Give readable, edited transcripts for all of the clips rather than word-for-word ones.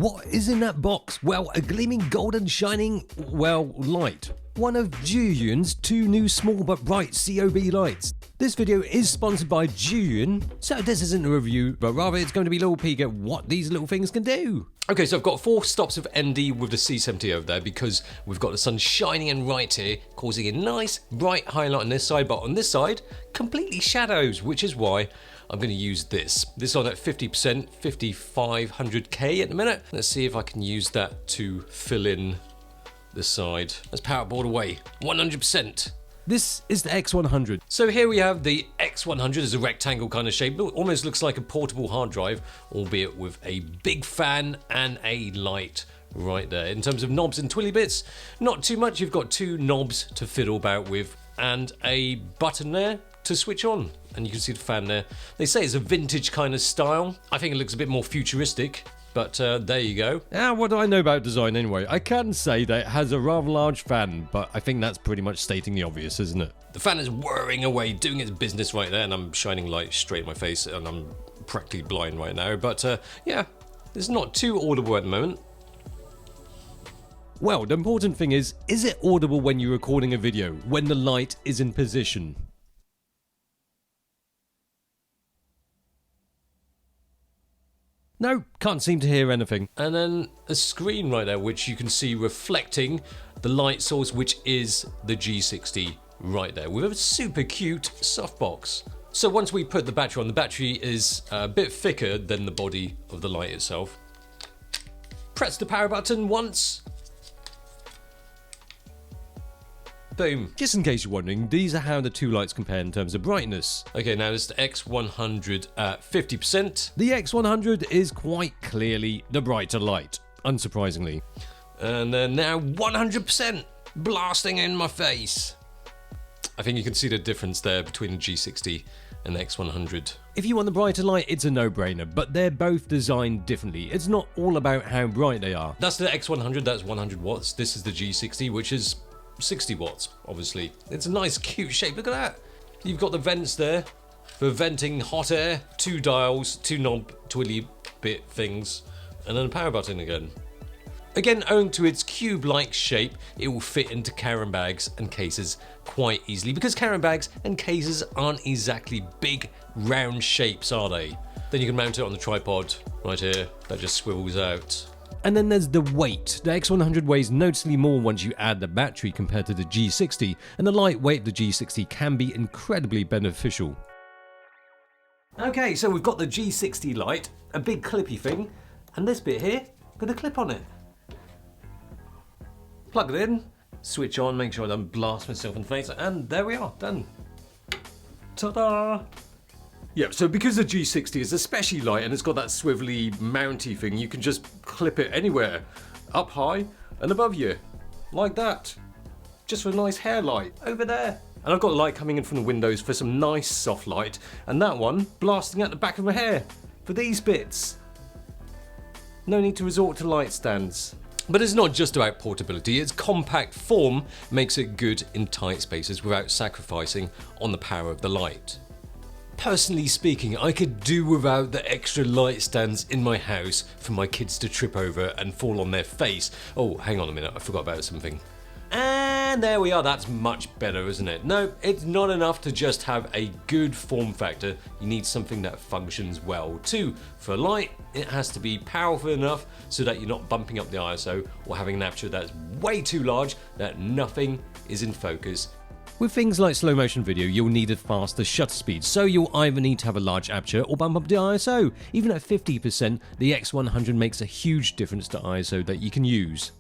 What is in that box? Well, a gleaming golden shining, light. One of Zhiyun's 2 new small but bright COB lights. This video is sponsored by Zhiyun, so this isn't a review, but rather it's going to be a little peek at what these little things can do. Okay, so I've got 4 stops of ND with the C70 over there because we've got the sun shining in right here, causing a nice bright highlight on this side, but on this side, completely shadows, which is why I'm going to use this. This on at 50%, 5500K at the minute. Let's see if I can use that to fill in the side. Let's power board away, 100%. This is the X100. So here we have the X100 as a rectangle kind of shape. Almost looks like a portable hard drive, albeit with a big fan and a light right there. In terms of knobs and twilly bits, not too much. You've got 2 knobs to fiddle about with and a button there to switch on. And you can see the fan there. They say it's a vintage kind of style. I think it looks a bit more futuristic. But there you go. What do I know about design anyway? I can say that it has a rather large fan, but I think that's pretty much stating the obvious, isn't it? The fan is whirring away, doing its business right there, and I'm shining light straight in my face, and I'm practically blind right now. But yeah, it's not too audible at the moment. Well, the important thing is it audible when you're recording a video, when the light is in position? No, can't seem to hear anything. And then a screen right there, which you can see reflecting the light source, which is the G60 right there, with a super cute softbox. So once we put the battery on, the battery is a bit thicker than the body of the light itself. Press the power button once. Boom. Just in case you're wondering, these are how the 2 lights compare in terms of brightness. Okay, now this is the X100 at 50%. The X100 is quite clearly the brighter light, unsurprisingly. And then now 100%, blasting in my face. I think you can see the difference there between the G60 and the X100. If you want the brighter light, it's a no-brainer, but they're both designed differently. It's not all about how bright they are. That's the X100, that's 100 watts. This is the G60, which is 60 watts, obviously. It's a nice, cute shape. Look at that. You've got the vents there for venting hot air, 2 dials, 2 knob twilly bit things, and then a power button again. Again, owing to its cube-like shape, it will fit into carry bags and cases quite easily, because carry bags and cases aren't exactly big, round shapes, are they? Then you can mount it on the tripod right here. That just swivels out. And then there's the weight. The X100 weighs noticeably more once you add the battery compared to the G60, and the lightweight of the G60 can be incredibly beneficial. Okay, so we've got the G60 light, a big clippy thing, and this bit here, got a clip on it. Plug it in, switch on, make sure I don't blast myself in the face, and there we are, done. Ta-da! Yeah, so because the G60 is especially light and it's got that swivelly, mounty thing, you can just clip it anywhere, up high and above you, like that. Just for a nice hair light, over there. And I've got a light coming in from the windows for some nice soft light, and that one blasting at the back of my hair for these bits. No need to resort to light stands. But it's not just about portability, its compact form makes it good in tight spaces without sacrificing on the power of the light. Personally speaking, I could do without the extra light stands in my house for my kids to trip over and fall on their face. Oh, hang on a minute, I forgot about something. And there we are, that's much better, isn't it? No, it's not enough to just have a good form factor. You need something that functions well too. For light, it has to be powerful enough so that you're not bumping up the ISO or having an aperture that's way too large that nothing is in focus. With things like slow motion video, you'll need a faster shutter speed, so you'll either need to have a large aperture or bump up the ISO. Even at 50%, the X100 makes a huge difference to ISO that you can use.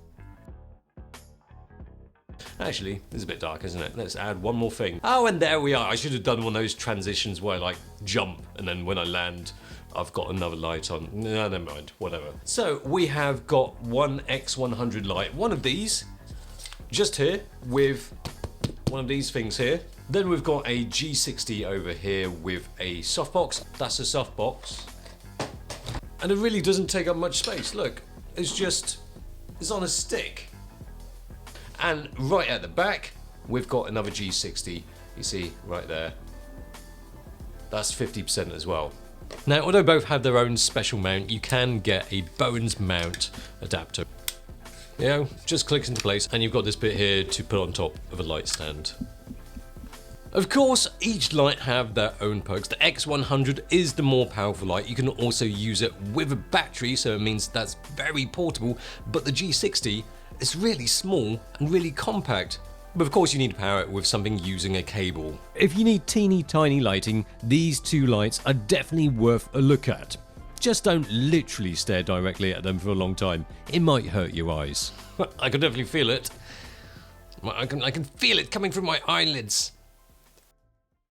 Actually, it's a bit dark, isn't it? Let's add one more thing. Oh, and there we are. I should have done one of those transitions where I like jump, and then when I land, I've got another light on. No, never mind, whatever. So we have got one X100 light, one of these, just here, with one of these things here. Then we've got a G60 over here with a softbox. That's a softbox. And it really doesn't take up much space. Look, it's on a stick. And right at the back, we've got another G60. You see, right there. That's 50% as well. Now, although both have their own special mount, you can get a Bowens mount adapter. You know, just clicks into place and you've got this bit here to put on top of a light stand. Of course, each light have their own perks. The X100 is the more powerful light. You can also use it with a battery, so it means that's very portable, but the G60 is really small and really compact. But of course you need to power it with something using a cable. If you need teeny tiny lighting, these two lights are definitely worth a look at. Just don't literally stare directly at them for a long time. It might hurt your eyes. I can definitely feel it. I can feel it coming through my eyelids.